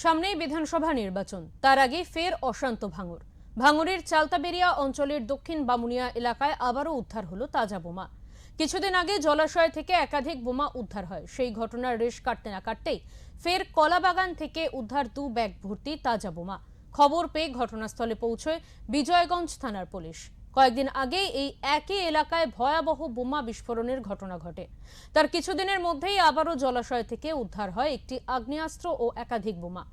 সামনেই বিধানসভা নির্বাচন, তার আগে ফের অশান্ত ভাঙড়। ভাঙড়ের চালতাবেরিয়া অঞ্চলের দক্ষিণ বামুনিয়া এলাকায় আবারও উদ্ধার হলো তাজা বোমা। কিছুদিন আগে জলাশয় থেকে একাধিক বোমা উদ্ধার হয়, সেই ঘটনার রেশ কাটতে না কাটতেই ফের কলাবাগান থেকে উদ্ধার 2 ব্যাগ ভর্তি তাজা বোমা। খবর পেয়ে ঘটনাস্থলে পৌঁছয় বিজয়গঞ্জ থানার পুলিশ। কয়েকদিন আগে এই একই এলাকায় ভয়াবহ বোমা বিস্ফোরণের ঘটনা ঘটে। তার কিছুদিনের মধ্যেই আবারও জলাশয় থেকে উদ্ধার হয় একটি আগ্নেয়াস্ত্র ও একাধিক বোমা।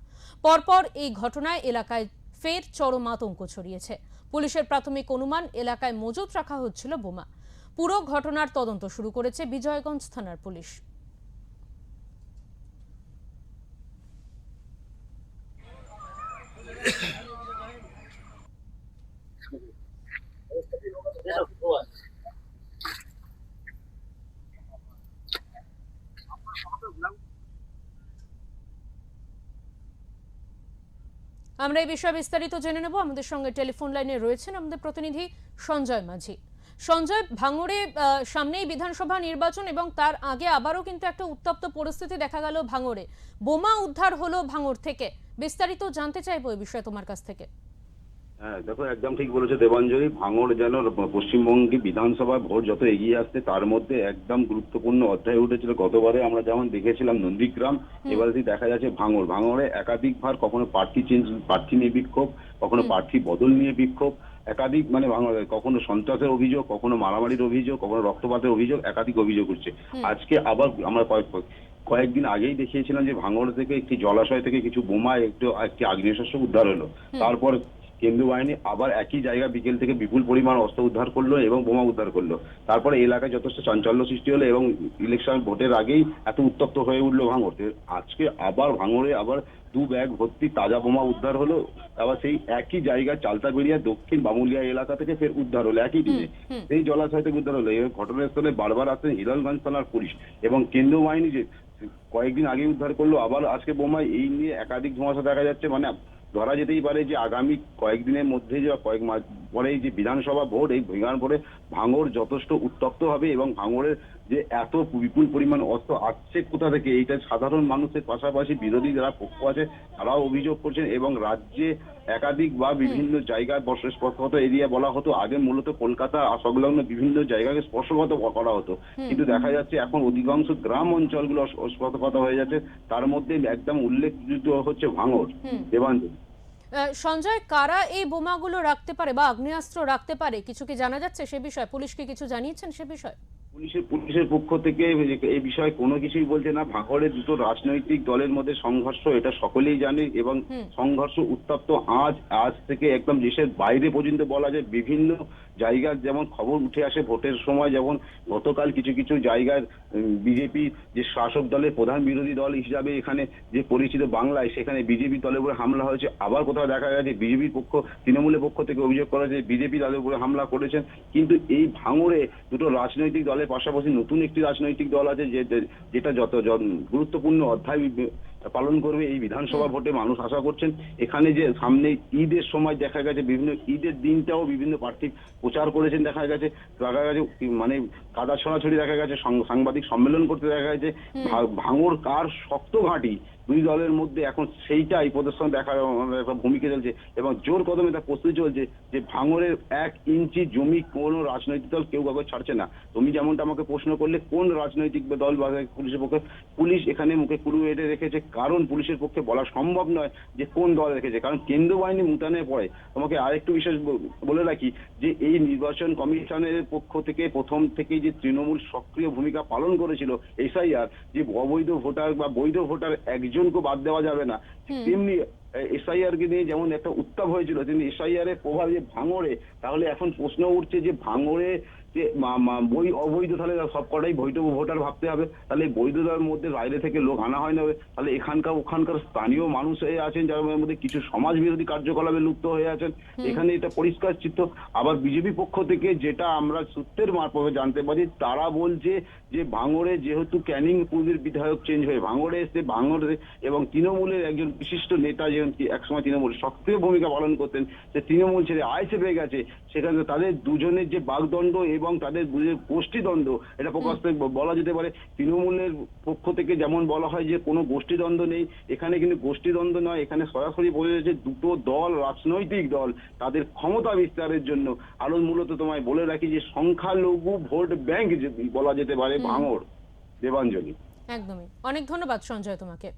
পরপর এই ঘটনায় এলাকায় ফের চরম আতঙ্ক ছড়িয়েছে। পুলিশের প্রাথমিক অনুমান, এলাকায় মজুত রাখা হচ্ছিল বোমা। পুরো ঘটনার তদন্ত শুরু করেছে বিজয়গঞ্জ থানার পুলিশ। আমরা এই বিষয়ে বিস্তারিত জেনে নেব। আমাদের সঙ্গে টেলিফোন লাইনে রয়েছেন আমাদের প্রতিনিধি সঞ্জয় মাঝি। সঞ্জয়, ভাঙড়ে সামনেই বিধানসভা নির্বাচন এবং তার আগে আবারও কিন্তু একটা উত্তপ্ত পরিস্থিতি দেখা গেল ভাঙড়ে। বোমা উদ্ধার হলো ভাঙড় থেকে, বিস্তারিত জানতে চাইবো এই বিষয়ে তোমার কাছ থেকে। হ্যাঁ দেখো, একদম ঠিক বলেছে দেবাঞ্জলি। ভাঙড় যেন পশ্চিমবঙ্গে বিধানসভা ভোট যত এগিয়ে আসছে তার মধ্যে একদম গুরুত্বপূর্ণ অধ্যায় উঠেছিল। গতবারে আমরা যেমন দেখেছিলাম নন্দীগ্রাম, এবারে দেখা যাচ্ছে ভাঙড়। ভাঙড়ে একাধিকবার কখনো প্রার্থী নিয়ে বিক্ষোভ, কখনো প্রার্থী বদল নিয়ে বিক্ষোভ, একাধিক মানে ভাঙড়ে কখনো সন্ত্রাসের অভিযোগ, কখনো মারামারির অভিযোগ, কখনো রক্তপাতের অভিযোগ, একাধিক অভিযোগ উঠছে। আজকে আবার আমরা কয়েকদিন আগেই দেখিয়েছিলাম যে ভাঙড় থেকে একটি জলাশয় থেকে কিছু বোমা, একটি আগ্নেয়াস্ত্র উদ্ধার হলো। তারপর কেন্দ্রীয় বাহিনী আবার একই জায়গা বিকেল থেকে বিপুল পরিমাণ অস্ত্র উদ্ধার করলো এবং বোমা উদ্ধার করলো। তারপরে এলাকায় যথেষ্ট চাঞ্চল্য সৃষ্টি হলো এবং ইলেকশন ভোটের আগেই এত উত্তপ্ত হয়ে উঠলো ভাঙড়। আজকে আবার ভাঙড়ে আবার 2 ব্যাগ ভর্তি তাজা বোমা উদ্ধার হলো। আবার সেই একই জায়গা চালতাবেরিয়া দক্ষিণ বামুলিয়া এলাকা থেকে ফের উদ্ধার হলো একই দিনে, সেই জলাশয় থেকে উদ্ধার হলো। এই ঘটনাস্থলে বারবার আসছেন হিরণগঞ্জ থানার পুলিশ এবং কেন্দ্রীয় বাহিনী যে কয়েকদিন আগে উদ্ধার করলো, আবার আজকে বোমা। এই নিয়ে একাধিক সমস্যা দেখা যাচ্ছে। মানে ধরা যেতেই পারে যে আগামী কয়েকদিনের মধ্যে যে কয়েক মাস পরেই যে বিধানসভা ভোট, এই বিধান ভোটে ভাঙড় যথেষ্ট উত্তপ্ত হবে এবং ভাঙড়ের যে এত বিপুল পরিমাণ অস্ত্র আসছে কোথা থেকে, এইটা সাধারণ মানুষের পাশাপাশি বিরোধী যারা পক্ষ আছে তারাও অভিযোগ করছেন। এবং রাজ্যে একাধিক বা বিভিন্ন জায়গায় স্পর্শগত এরিয়া বলা হতো আগে, মূলত কলকাতা সংলগ্ন বিভিন্ন জায়গাকে স্পর্শগত করা হতো, কিন্তু দেখা যাচ্ছে এখন অধিকাংশ গ্রাম অঞ্চলগুলো স্পর্শগত হয়ে যাচ্ছে। তার মধ্যে একদম উল্লেখযোগ্য হচ্ছে ভাঙড়। দেবাঞ্জলি, সঞ্জয়, কারা এই বোমাগুলো রাখতে পারে বা আগ্নেয়াস্ত্র রাখতে পারে, কিছু কি জানা যাচ্ছে সে বিষয়ে? পুলিশকে কিছু জানিয়েছেন সে বিষয়ে? পুলিশের পক্ষ থেকে এই বিষয়ে কোনো কিছুই বলছে না। ভাঙড়ে দুটো রাজনৈতিক দলের মধ্যে সংঘর্ষ, এটা সকলেই জানে এবং সংঘর্ষ উত্তপ্ত আজ থেকে একদম দেশের বাইরে পর্যন্ত বলা যায়। বিভিন্ন জায়গার যেমন খবর উঠে আসে ভোটের সময়, যেমন গতকাল কিছু কিছু জায়গায় বিজেপি যে শাসক দলের প্রধান বিরোধী দল হিসাবে এখানে যে পরিচিত বাংলায়, সেখানে বিজেপি দলের উপরে হামলা হয়েছে। আবার কোথাও দেখা গেছে বিজেপির পক্ষ, তৃণমূলের পক্ষ থেকে অভিযোগ করা হয়েছে বিজেপি তাদের উপরে হামলা করেছেন। কিন্তু এই ভাঙড়ে দুটো রাজনৈতিক দলের পাশাপাশি নতুন একটি রাজনৈতিক দল আছে যেটা যত গুরুত্বপূর্ণ অধ্যায় পালন করবে এই বিধানসভা ভোটে মানুষ আশা করছেন। এখানে যে সামনে ঈদের সময় দেখা গেছে বিভিন্ন ঈদের দিনটাও বিভিন্ন প্রার্থী প্রচার করেছেন, দেখা গেছে মানে কাদা ছড়াছড়ি দেখা গেছে, সাংবাদিক সম্মেলন করতে দেখা গেছে। ভাঙড় কার শক্ত ঘাঁটি দুই দলের মধ্যে এখন সেইটাই প্রদর্শন দেখার একটা ভূমিকা চলছে এবং জোর কদমে তা প্রস্তুতি চলছে যে ভাঙড়ের 1 ইঞ্চি জমি কোনো রাজনৈতিক দল কেউ কাউকে ছাড়ছে না। তুমি যেমনটা আমাকে প্রশ্ন করলে কোন রাজনৈতিক দল বা পুলিশের পক্ষে, পুলিশ এখানে মুখে কুলু এঁটে রেখেছে, কারণ পুলিশের পক্ষে বলা সম্ভব নয় যে কোন দল রেখেছে, কারণ কেন্দ্রীয় বাহিনী মোতায়েনের পরে। তোমাকে আরেকটু বিশেষ বলে রাখি যে এই নির্বাচন কমিশনের পক্ষ থেকে প্রথম থেকেই যে তৃণমূল সক্রিয় ভূমিকা পালন করেছিল এসআইআর, যে অবৈধ ভোটার বা বৈধ ভোটার একজনকে বাদ দেওয়া যাবে না, তেমনি এসআইআর কে নিয়ে যেমন একটা উত্তাপ হয়েছিল, তেমনি এসআইআর এর প্রভাব যে ভাঙড়ে, তাহলে এখন প্রশ্ন উঠছে যে ভাঙড়ে যে অবৈধ, তাহলে সব কটাই বৈধ ভোটার ভাবতে হবে। তাহলে বৈধতার মধ্যে বাইরে থেকে লোক আনা হয় না, তাহলে ওখানকার স্থানীয় মানুষ আছেন যার মধ্যে কিছু সমাজ বিরোধী কার্যকলাপে লিপ্ত হয়ে আছেন। এখানে এটা পরিষ্কার চিত্র। আবার বিজেপি পক্ষ থেকে যেটা আমরা সূত্রের মারফতে জানতে পারি, তারা বলছে যে ভাঙড়ে যেহেতু ক্যানিং পূর্বের বিধায়ক চেঞ্জ হয়ে ভাঙড়ে এসে, ভাঙড়ে এবং তৃণমূলের একজন বিশিষ্ট নেতা যেমন একসময় তৃণমূল সক্রিয় ভূমিকা পালন করতেন, যে তৃণমূল ছেড়ে আইএসএফে গেছে, সেখানে তাদের দুজনের যে বাগদণ্ড এবং তাদের গোষ্ঠীদ্বন্দ্ব এটা প্রকাশ বলা যেতে পারে। তৃণমূলের পক্ষ থেকে যেমন বলা হয় যে কোনো গোষ্ঠীদ্বন্দ্ব নেই, এখানে কিন্তু গোষ্ঠীদ্বন্দ্ব নয়, এখানে সরাসরি বলে যে দুটো দল, রাজনৈতিক দল তাদের ক্ষমতা বিস্তারের জন্য। আরো মূলত তোমায় বলে রাখি যে সংখ্যালঘু ভোট ব্যাংক বলা যেতে পারে ভাঙড়। দেবাঞ্জলি। একদমই, অনেক ধন্যবাদ সঞ্জয় তোমাকে।